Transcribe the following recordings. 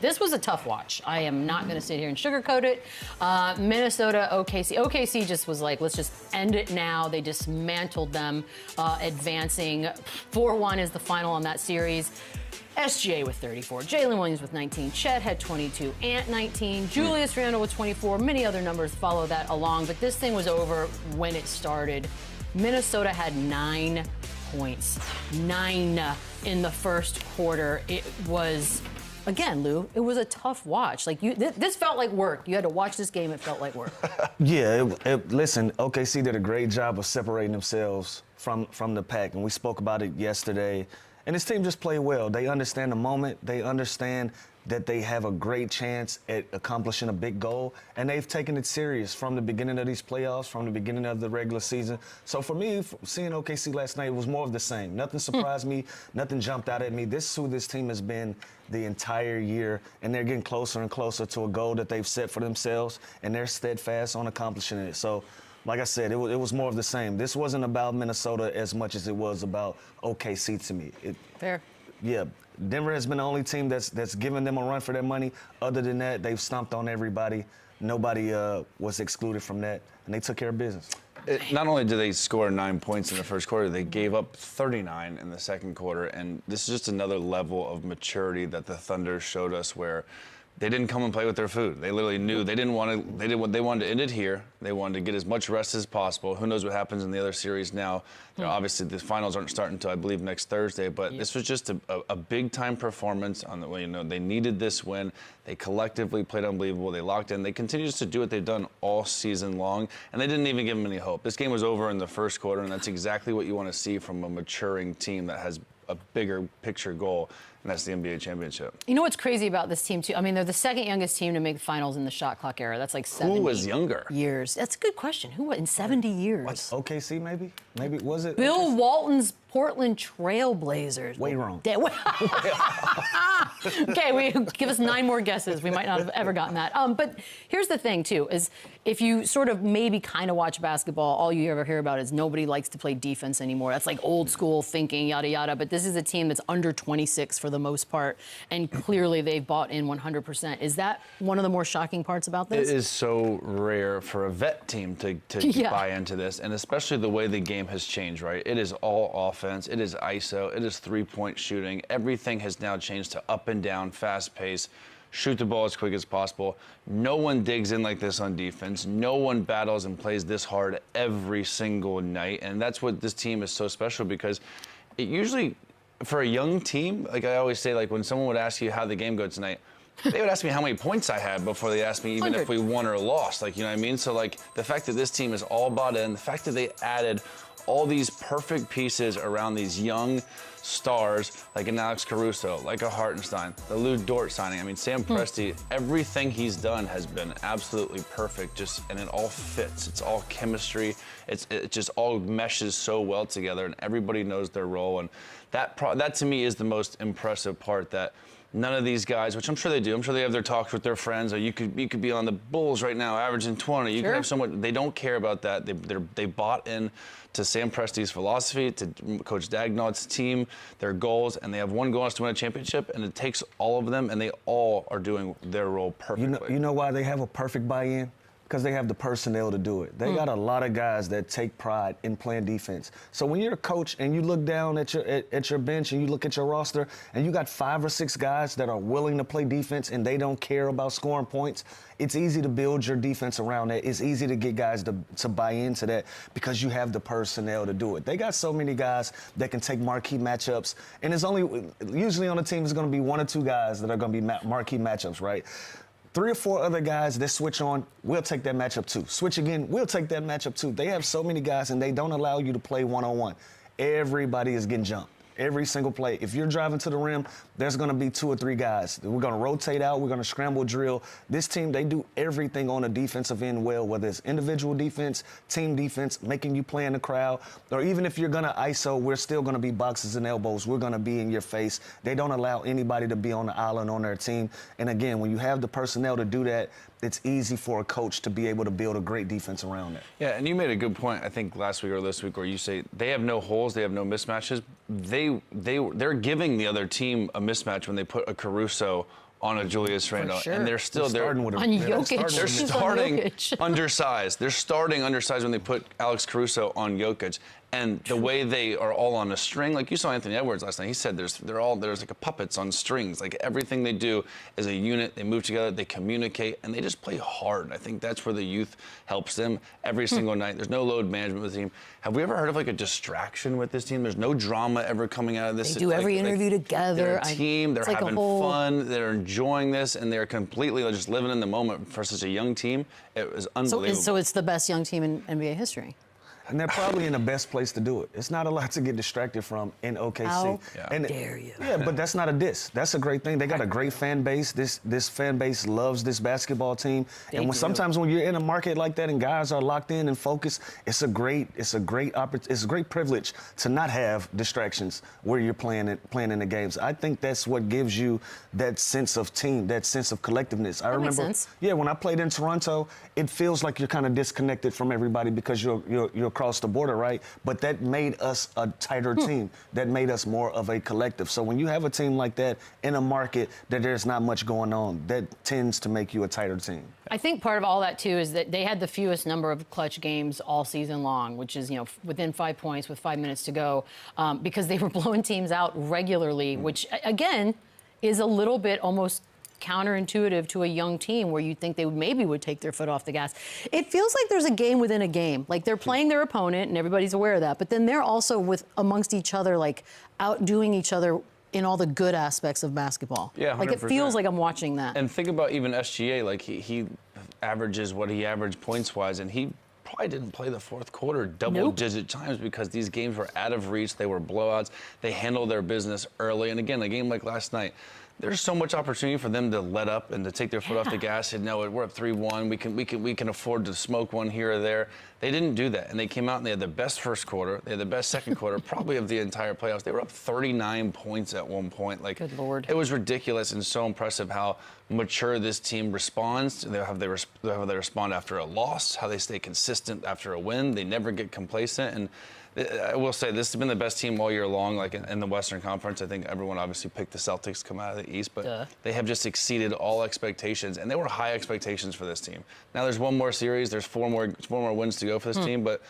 This was a tough watch. I am not going to sit here and sugarcoat it. Minnesota, OKC. OKC just was like, let's just end it now. They dismantled them, advancing. 4-1 is the final on that series. SGA with 34, Jalen Williams with 19, Chet had 22, Ant 19, Julius Randle with 24, many other numbers follow that along, but this thing was over when it started. Minnesota had 9 points, 9 in the first quarter. It was, again, Lou, it was a tough watch. Like, this felt like work. You had to watch this game, it felt like work. Yeah, listen, OKC did a great job of separating themselves from the pack, and we spoke about it yesterday. And this team just played well. They understand the moment. They understand that they have a great chance at accomplishing a big goal. And they've taken it serious from the beginning of these playoffs, from the beginning of the regular season. So for me, seeing OKC last night, it was more of the same. Nothing surprised me. Nothing jumped out at me. This is who this team has been the entire year. And they're getting closer and closer to a goal that they've set for themselves. And they're steadfast on accomplishing it. So, like I said, it was more of the same. This wasn't about Minnesota as much as it was about OKC to me. Fair. Yeah, Denver has been the only team that's given them a run for their money. Other than that, they've stomped on everybody. Nobody was excluded from that, and they took care of business. Not only did they score 9 points in the first quarter, they gave up 39 in the second quarter, and this is just another level of maturity that the Thunder showed us where they didn't come and play with their food. They literally knew they wanted to end it here. They wanted to get as much rest as possible. Who knows what happens in the other series now? Obviously, the finals aren't starting until, I believe, next Thursday. But this was just a big-time performance. On the they needed this win. They collectively played unbelievable. They locked in. They continue to do what they've done all season long, and they didn't even give them any hope. This game was over in the first quarter, and that's exactly what you want to see from a maturing team that has a bigger picture goal, and that's the NBA championship. You know what's crazy about this team, too? I mean, they're the second youngest team to make the finals in the shot clock era. That's like 70 Who was younger? years. That's a good question. Who in 70 years? What, OKC maybe? Maybe, was it? Bill OKC? Walton's Portland Trailblazers. Way wrong. Okay, give us 9 more guesses. We might not have ever gotten that. But here's the thing, too, is if you sort of maybe kind of watch basketball, all you ever hear about is nobody likes to play defense anymore. That's like old school thinking, yada, yada. But this is a team that's under 26 for the most part, and clearly they've bought in 100%. Is that one of the more shocking parts about this? It is so rare for a vet team to buy into this, and especially the way the game has changed, right? It is all offense. It is ISO. It is three-point shooting. Everything has now changed to up and down, fast pace, shoot the ball as quick as possible. No one digs in like this on defense. No one battles and plays this hard every single night, and that's what this team is so special because it usually, for a young team, like I always say, like when someone would ask you how the game goes tonight, they would ask me how many points I had before they asked me even 100. if we won or lost. Like, you know what I mean? So, like, the fact that this team is all bought in, the fact that they added all these perfect pieces around these young stars, like an Alex Caruso, like a Hartenstein, the Lou Dort signing. I mean, Sam Presti, everything he's done has been absolutely perfect, and it all fits. It's all chemistry. It just all meshes so well together, and everybody knows their role. And that to me is the most impressive part, that none of these guys, which I'm sure they do, I'm sure they have their talks with their friends, or you could be on the Bulls right now averaging 20. You could have someone, they don't care about that. They bought in to Sam Presti's philosophy, to Coach Dagnall's team, their goals, and they have one goal is to win a championship, and it takes all of them, and they all are doing their role perfectly. You know why they have a perfect buy-in? Because they have the personnel to do it. They got a lot of guys that take pride in playing defense. So when you're a coach and you look down at your bench and you look at your roster and you got 5 or 6 guys that are willing to play defense and they don't care about scoring points, it's easy to build your defense around that. It's easy to get guys to buy into that because you have the personnel to do it. They got so many guys that can take marquee matchups, and it's usually on the team is going to be 1 or 2 guys that are going to be marquee matchups, right? 3 or 4 other guys that switch on, we'll take that matchup too. Switch again, we'll take that matchup too. They have so many guys, and they don't allow you to play one-on-one. Everybody is getting jumped. Every single play. If you're driving to the rim, there's going to be 2 or 3 guys. We're going to rotate out. We're going to scramble drill. This team, they do everything on the defensive end well, whether it's individual defense, team defense, making you play in the crowd, or even if you're going to ISO, we're still going to be boxes and elbows. We're going to be in your face. They don't allow anybody to be on the island on their team. And again, when you have the personnel to do that, it's easy for a coach to be able to build a great defense around that. Yeah, and you made a good point, I think, last week or this week, where you say they have no holes, they have no mismatches. They're giving the other team a mismatch when they put a Caruso on a Julius Randle, sure. and they're starting with on Jokic. They're He's on starting Jokic. undersized. They're starting undersized when they put Alex Caruso on Jokic. And the way they are all on a string, like you saw Anthony Edwards last night, he said there's like a puppets on strings. Like everything they do is a unit. They move together, they communicate, and they just play hard. I think that's where the youth helps them every single night. There's no load management with the team. Have we ever heard of like a distraction with this team? There's no drama ever coming out of this. They do every interview together. They're a team. They're like having fun. They're enjoying this, and they're completely just living in the moment for such a young team. It was unbelievable. So it's the best young team in NBA history. And they're probably in the best place to do it. It's not a lot to get distracted from in OKC. How and dare you? Yeah, but that's not a diss. That's a great thing. They got a great fan base. This fan base loves this basketball team. And sometimes when you're in a market like that and guys are locked in and focused, it's a great privilege to not have distractions where you're playing in the games. I think that's what gives you that sense of team, that sense of collectiveness. I remember, makes sense. yeah, when I played in Toronto, it feels like you're kind of disconnected from everybody because you're across the border, right? But that made us a tighter team. That made us more of a collective. So when you have a team like that in a market that there's not much going on, that tends to make you a tighter team. I think part of all that too is that they had the fewest number of clutch games all season long, which is within 5 points with 5 minutes to go, because they were blowing teams out regularly, which again is a little bit almost counterintuitive to a young team where you'd think they maybe would take their foot off the gas. It feels like there's a game within a game. Like they're playing their opponent and everybody's aware of that, but then they're also amongst each other, like outdoing each other in all the good aspects of basketball. Yeah, 100%. Like it feels like I'm watching that. And think about even SGA, like he averages what he averaged points-wise, and he probably didn't play the fourth quarter double-digit times because these games were out of reach. They were blowouts. They handled their business early. And again, a game like last night, there's so much opportunity for them to let up and to take their foot off the gas and know we're up 3-1. We can afford to smoke one here or there. They didn't do that, and they came out and they had the best first quarter. They had the best second quarter, probably of the entire playoffs. They were up 39 points at one point. Like, good Lord. It was ridiculous and so impressive how mature this team responds. How they respond after a loss, how they stay consistent after a win. They never get complacent. And I will say this has been the best team all year long, like in the Western Conference. I think everyone obviously picked the Celtics to come out of the East, but they have just exceeded all expectations, and they were high expectations for this team. Now there's one more series, there's four more wins to go for this team, but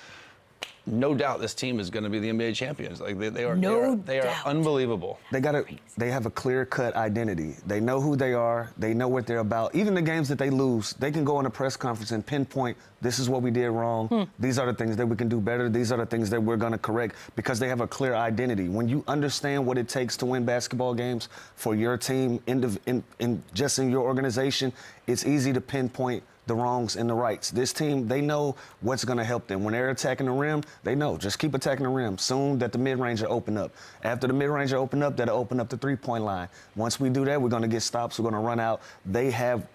no doubt this team is going to be the NBA champions. Like they are unbelievable. They have a clear-cut identity. They know who they are. They know what they're about. Even the games that they lose, they can go in a press conference and pinpoint, this is what we did wrong. These are the things that we can do better. These are the things that we're going to correct, because they have a clear identity. When you understand what it takes to win basketball games for your team, just in your organization, it's easy to pinpoint the wrongs and the rights. This team, they know what's going to help them. When they're attacking the rim, they know, just keep attacking the rim. Soon that the mid-range will open up. After the mid-range will open up, that'll open up the three-point line. Once we do that, we're going to get stops. We're going to run out. They have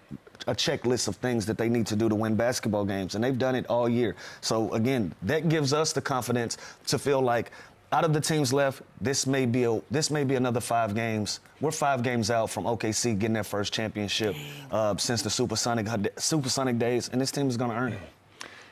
a checklist of things that they need to do to win basketball games, and they've done it all year. So, again, that gives us the confidence to feel like out of the teams left, this may be another 5 games. We're 5 games out from OKC getting their first championship since the Supersonic days, and this team is going to earn it.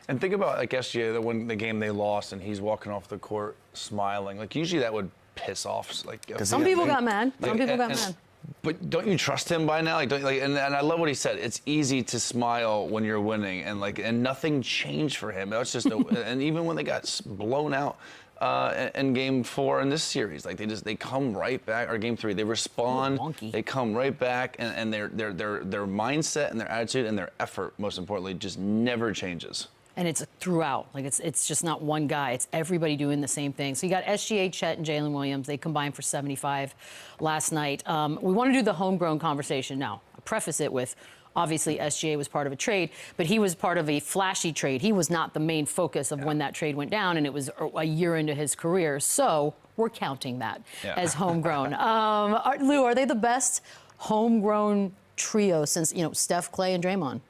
And think about like SGA, the game they lost, and he's walking off the court smiling. Like usually that would piss off. Like some people got mad. Some people got mad. But don't you trust him by now? And I love what he said. It's easy to smile when you're winning, and nothing changed for him. That's just and even when they got blown out in Game 4 in this series, like they come right back. Or Game 3, they respond. They come right back, and their mindset and their attitude and their effort, most importantly, just never changes. And it's throughout. Like it's just not one guy. It's everybody doing the same thing. So you got SGA, Chet, and Jalen Williams. They combined for 75 last night. We want to do the homegrown conversation now. I preface it with, obviously, SGA was part of a trade, but he was part of a flashy trade. He was not the main focus of when that trade went down, and it was a year into his career. So we're counting that as homegrown. Lou, are they the best homegrown trio since, Steph, Clay, and Draymond?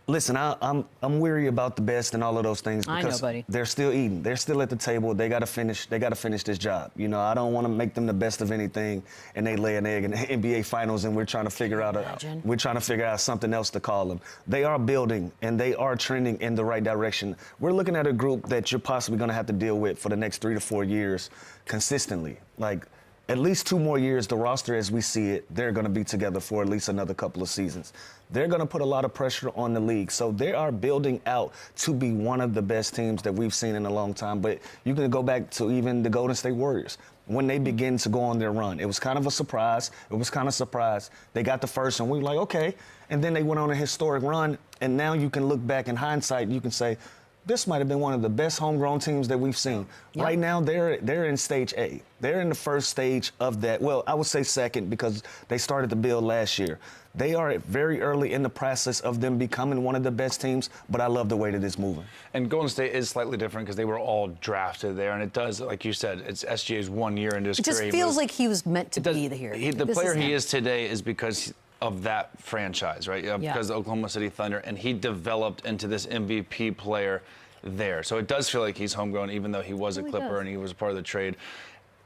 Listen, I'm weary about the best and all of those things because they're still eating. They're still at the table. They got to finish. They got to finish this job. I don't want to make them the best of anything, and they lay an egg in the NBA Finals, and we're trying to figure out something else to call them. They are building, and they are trending in the right direction. We're looking at a group that you're possibly going to have to deal with for the next 3 to 4 years consistently. Like, at least 2 more years, the roster as we see it, they're going to be together for at least another couple of seasons. They're going to put a lot of pressure on the league. So they are building out to be one of the best teams that we've seen in a long time. But you can go back to even the Golden State Warriors. When they begin to go on their run, it was kind of a surprise. They got the first, and we were like, okay. And then they went on a historic run, and now you can look back in hindsight, and you can say, this might have been one of the best homegrown teams that we've seen. Yep. Right now, they're in stage A. They're in the first stage of that. Well, I would say second because they started to build last year. They are very early in the process of them becoming one of the best teams, but I love the way that it's moving. And Golden State is slightly different because they were all drafted there, and it does, like you said, it's SGA's 1 year into his career. It just feels like he was meant to be here. The player he is today is because of that franchise, right? Because of Oklahoma City Thunder, and he developed into this MVP player there. So it does feel like he's homegrown, even though he was a Clipper and he was part of the trade.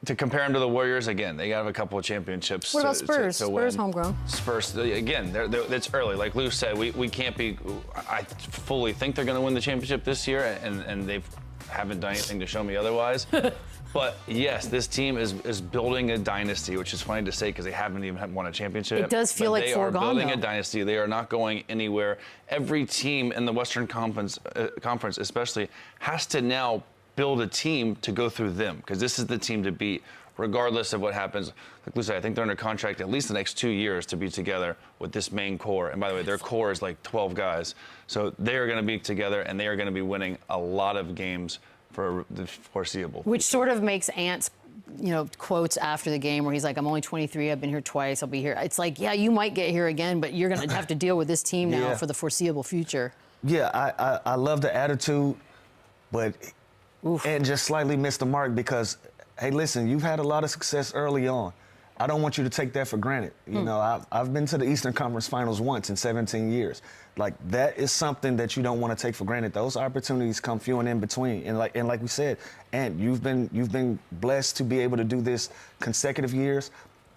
To compare him to the Warriors, again, they got a couple of championships. What about Spurs? Spurs homegrown. Spurs, again, it's early. Like Lou said, we can't be. I fully think they're going to win the championship this year, and they haven't done anything to show me otherwise. But yes, this team is building a dynasty, which is funny to say because they haven't even won a championship. It does feel like foregone, they are building a dynasty. They are not going anywhere. Every team in the Western Conference especially, has to now build a team to go through them because this is the team to beat, regardless of what happens. Like Lou said, I think they're under contract at least the next 2 years to be together with this main core. And by the way, their core is like 12 guys. So they are going to be together, and they are going to be winning a lot of games for the foreseeable. Which sort of makes Ant's, quotes after the game where he's like, I'm only 23, I've been here twice, I'll be here. It's like, yeah, you might get here again, but you're going to have to deal with this team now for the foreseeable future. Yeah, I love the attitude, but Ant just slightly missed the mark because, hey, listen, you've had a lot of success early on. I don't want you to take that for granted. You know, I've been to the Eastern Conference Finals once in 17 years. Like, that is something that you don't want to take for granted. Those opportunities come few and in between. And like we said, and you've been blessed to be able to do this consecutive years.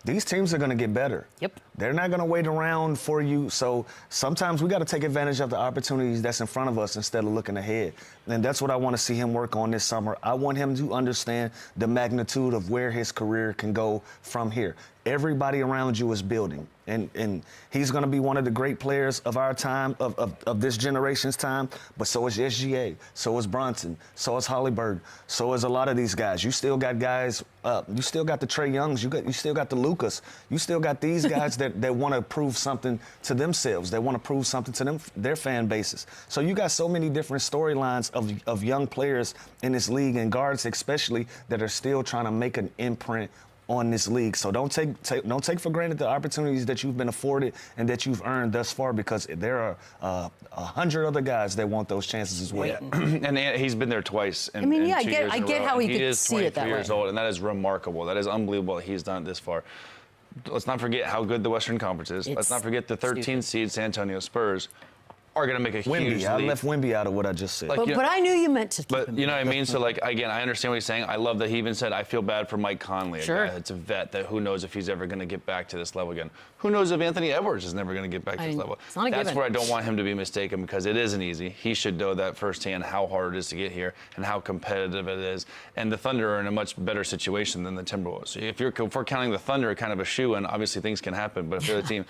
These teams are going to get better. Yep. They're not going to wait around for you. So sometimes we got to take advantage of the opportunities that's in front of us instead of looking ahead. And that's what I want to see him work on this summer. I want him to understand the magnitude of where his career can go from here. Everybody around you is building. And he's going to be one of the great players of our time, of this generation's time. But so is SGA, so is Brunson, so is Halliburton, so is a lot of these guys. You still got guys, you still got the Trae Youngs, you still got the Lucas, you still got these guys that want to prove something to themselves. They want to prove something to their fan bases. So you got so many different storylines of young players in this league, and guards especially, that are still trying to make an imprint on this league. So don't take for granted the opportunities that you've been afforded and that you've earned thus far, because there are 100 other guys that want those chances as well. Yeah. And he's been there twice. I get how he could see it that way. He is 23 years old, and that is remarkable. That is unbelievable that he's done it this far. Let's not forget how good the Western Conference is. Let's not forget the 13th seed San Antonio Spurs are going to make a huge leap. I left Wemby out of what I just said. But I knew you meant to keep him. You know what I mean? So, again, I understand what he's saying. I love that he even said, I feel bad for Mike Conley, a guy that's a vet that who knows if he's ever going to get back to this level again. Who knows if Anthony Edwards is never going to get back to this level. It's not a given. That's where I don't want him to be mistaken, because it isn't easy. He should know that firsthand, how hard it is to get here and how competitive it is. And the Thunder are in a much better situation than the Timberwolves. If we're counting the Thunder kind of a shoe-in, obviously things can happen, but if they're the team,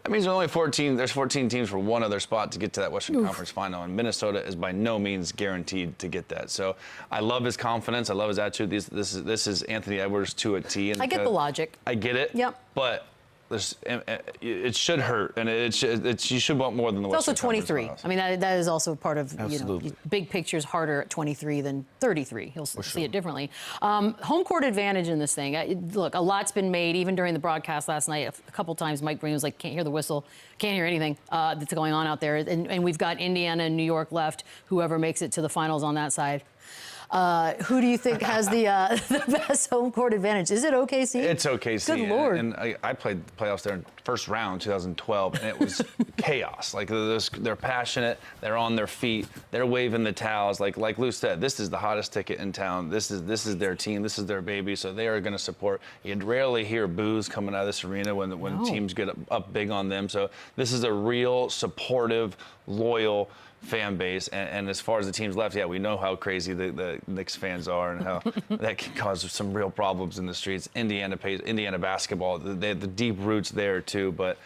that means there's only 14. There's 14 teams for one other spot to get to that Western Conference Final, and Minnesota is by no means guaranteed to get that. So I love his confidence. I love his attitude. This is Anthony Edwards to a T. And I get the logic. I get it. Yep. But it should hurt, and you should want more than the Western Conference Conference. Finals. I mean, that is also part of, big picture's harder at 23 than 33. He'll see it differently. Home court advantage in this thing. Look, a lot's been made, even during the broadcast last night. A couple times Mike Breen was like, can't hear the whistle, can't hear anything that's going on out there. And we've got Indiana and New York left, whoever makes it to the finals on that side. Who do you think has the best home court advantage? Is it OKC? It's OKC. Good Lord. And I played the playoffs there in first round, 2012, and it was chaos. Like, they're passionate. They're on their feet. They're waving the towels. Like Lou said, this is the hottest ticket in town. This is their team. This is their baby. So they are going to support. You'd rarely hear boos coming out of this arena when teams get up big on them. So this is a real supportive, loyal fan base. And as far as the teams left, yeah, we know how crazy the Knicks fans are and how that can cause some real problems in the streets. Indiana basketball, they have the deep roots there too, but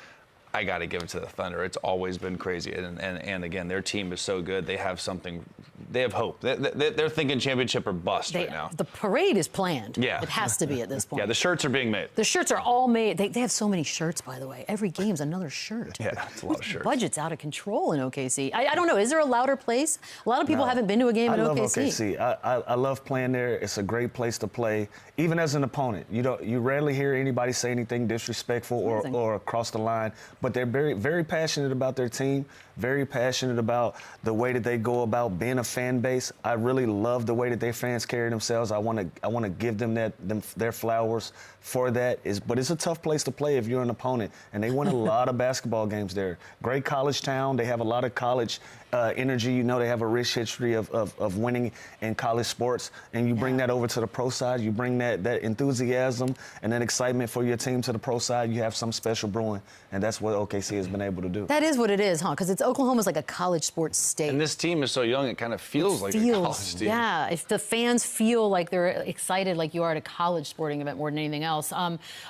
I got to give it to the Thunder. It's always been crazy. And again, their team is so good. They have something. They have hope. They're thinking championship or bust right now. The parade is planned. Yeah. It has to be at this point. Yeah, the shirts are being made. The shirts are all made. They have so many shirts, by the way. Every game's another shirt. Yeah, it's a lot of shirts. Budget's out of control in OKC. I don't know. Is there a louder place? A lot of people haven't been to a game in OKC. I love OKC. I love playing there. It's a great place to play. Even as an opponent, you rarely hear anybody say anything disrespectful or across the line. But they're very, very passionate about their team. Very passionate about the way that they go about being a fan base. I really love the way that their fans carry themselves. I want to give them their flowers for that. But it's a tough place to play if you're an opponent. And they win a lot of basketball games there. Great college town. They have a lot of college energy. You know, they have a rich history of winning in college sports. And you bring that over to the pro side. You bring that enthusiasm and that excitement for your team to the pro side. You have some special brewing. And that's what OKC has been able to do. That is what it is, huh? Because Oklahoma's like a college sports state. And this team is so young, it kind of feels like a college team. Yeah, if the fans feel like they're excited like you are at a college sporting event more than anything else.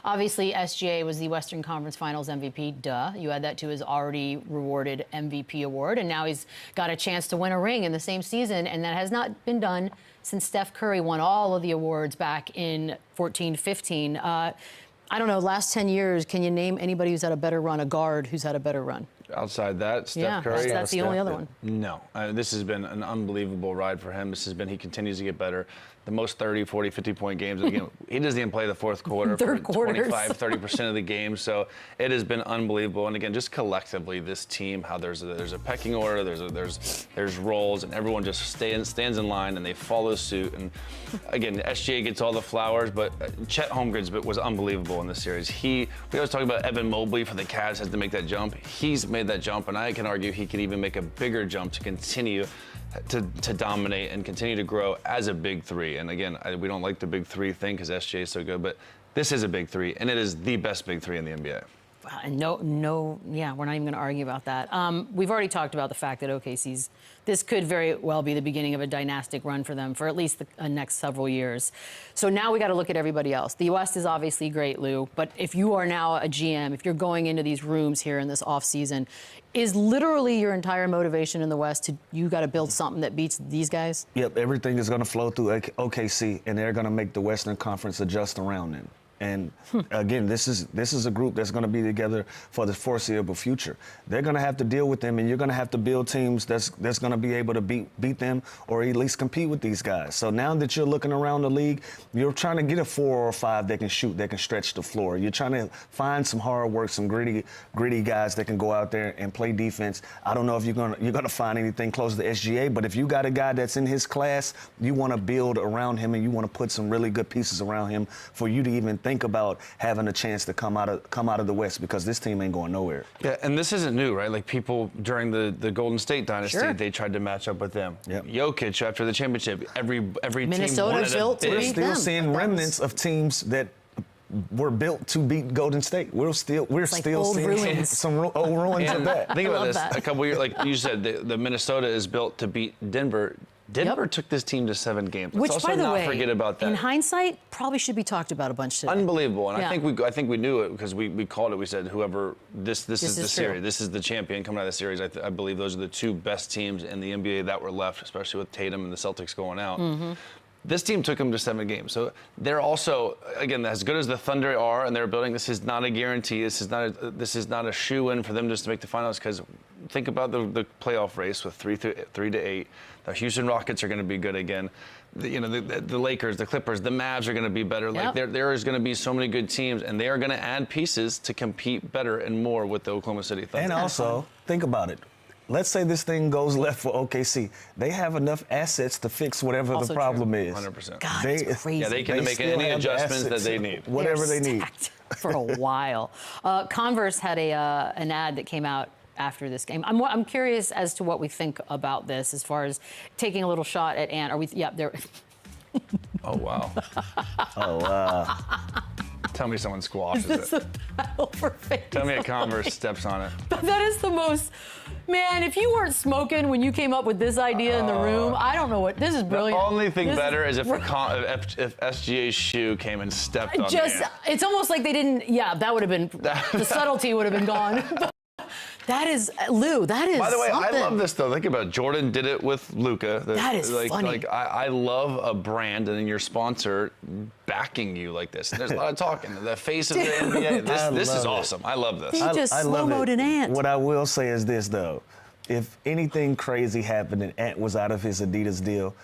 Obviously, SGA was the Western Conference Finals MVP. Duh. You add that to his already rewarded MVP award, and now he's got a chance to win a ring in the same season, and that has not been done since Steph Curry won all of the awards back in 14-15. I don't know, last 10 years, can you name anybody who's had a better run, a guard who's had a better run? Outside that, Steph Curry. That's the only other one. No. This has been an unbelievable ride for him. He continues to get better. The most 30, 40, 50-point games. Again, he doesn't even play the fourth quarter for 25, 30% of the game. So it has been unbelievable. And again, just collectively, this team, how there's a pecking order, there's roles, and everyone just stands in line and they follow suit. And again, SGA gets all the flowers, but Chet Holmgren was unbelievable in this series. We always talk about Evan Mobley for the Cavs has to make that jump. He's made that jump, and I can argue he could even make a bigger jump to continue to dominate and continue to grow as a big three. And again, we don't like the big three thing because SGA is so good, but this is a big three, and it is the best big three in the NBA. And we're not even going to argue about that. We've already talked about the fact that this could very well be the beginning of a dynastic run for them for at least the next several years. So now we got to look at everybody else. The West is obviously great, Lou, but if you are now a GM, if you're going into these rooms here in this offseason, is literally your entire motivation in the West you got to build something that beats these guys? Yep, everything is going to flow through OKC, and they're going to make the Western Conference adjust around them. And again, this is a group that's going to be together for the foreseeable future. They're going to have to deal with them, and you're going to have to build teams that's going to be able to beat them or at least compete with these guys. So now that you're looking around the league, you're trying to get a 4 or 5 that can shoot, that can stretch the floor. You're trying to find some hard work, some gritty guys that can go out there and play defense. I don't know if you're going to find anything close to SGA, but if you got a guy that's in his class, you want to build around him, and you want to put some really good pieces around him for you to even think about having a chance to come out of the West, because this team ain't going nowhere. Yeah, and this isn't new, right? Like people during the Golden State dynasty, they tried to match up with them. Yep. Jokic after the championship, every Minnesota team built to beat them. We're still seeing remnants of teams that were built to beat Golden State. We're still seeing some old ruins of that. Think about this. A couple years, like you said, the Minnesota is built to beat Denver. Denver took this team to 7 games. Let's also not forget about that. In hindsight, probably should be talked about a bunch today. Unbelievable, and I think we knew it because we called it. We said whoever this is the series. This is the champion coming out of the series. I believe those are the 2 best teams in the NBA that were left, especially with Tatum and the Celtics going out. Mm-hmm. This team took them to 7 games. So they're also, again, as good as the Thunder are and they're building, this is not a guarantee. This is not a shoe-in for them just to make the finals, because think about the playoff race with 3 to 8. The Houston Rockets are going to be good again. The Lakers, the Clippers, the Mavs are going to be better. Like there is going to be so many good teams, and they are going to add pieces to compete better and more with the Oklahoma City Thunder. And also, think about it. Let's say this thing goes left for OKC. They have enough assets to fix whatever the problem is. 100%. God, it's crazy. Yeah, they can make any adjustments that they need. Whatever they need. For a while. Converse had an ad that came out after this game. I'm curious as to what we think about this, as far as taking a little shot at Ant. Are we? Yeah, there. Oh wow. Oh wow. Tell me someone squashes This it. is a battle for face. Tell me a Converse steps on it. That is the most, man, if you weren't smoking when you came up with this idea in the room, I don't know what, this is brilliant. The only thing better is if SGA's shoe came and stepped on Just, it. it's almost like they didn't, yeah, that would have been, the subtlety would have been gone. That is, Lou, that is By the way, something. I love this though. Think about it. Jordan did it with Luka. That is funny. Like I love a brand and then your sponsor backing you like this. There's a lot of talking. The face of the NBA. This is awesome. I love this. He just I love slow-moed it. an ant. What I will say is this though, if anything crazy happened and Ant was out of his Adidas deal,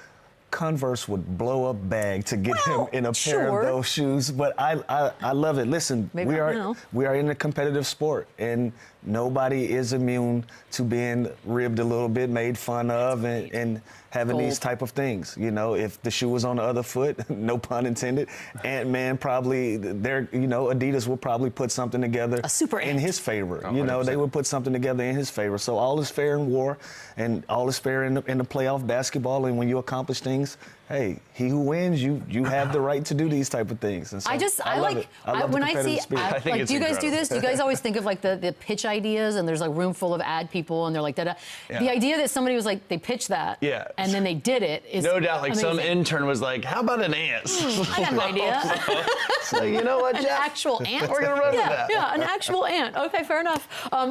Converse would blow up bag to get him in a pair of those shoes. But I love it. Listen, Maybe we not are in a competitive sport, and nobody is immune to being ribbed a little bit, made fun of, and having these type of things. You know, if the shoe was on the other foot, no pun intended, Ant-Man probably, Adidas will probably put something together in his favor. 100%. You know, they would put something together in his favor. So all is fair in war, and all is fair in the playoff basketball. And when you accomplish things, hey, he who wins, you have the right to do these type of things. And so I love it. I love when the I see, competitive spirit. I think like, it's do you guys do incredible. this? Do you guys always think of like the pitch ideas and there's like room full of ad people and they're like, da-da. The idea that somebody was like, they pitched that and then they did it is no doubt. Like some amazing. intern was like, "How about an ant?" I got an idea. So you know what, An Jeff? actual ant? We're gonna run with that. Yeah, an actual ant. Okay, fair enough.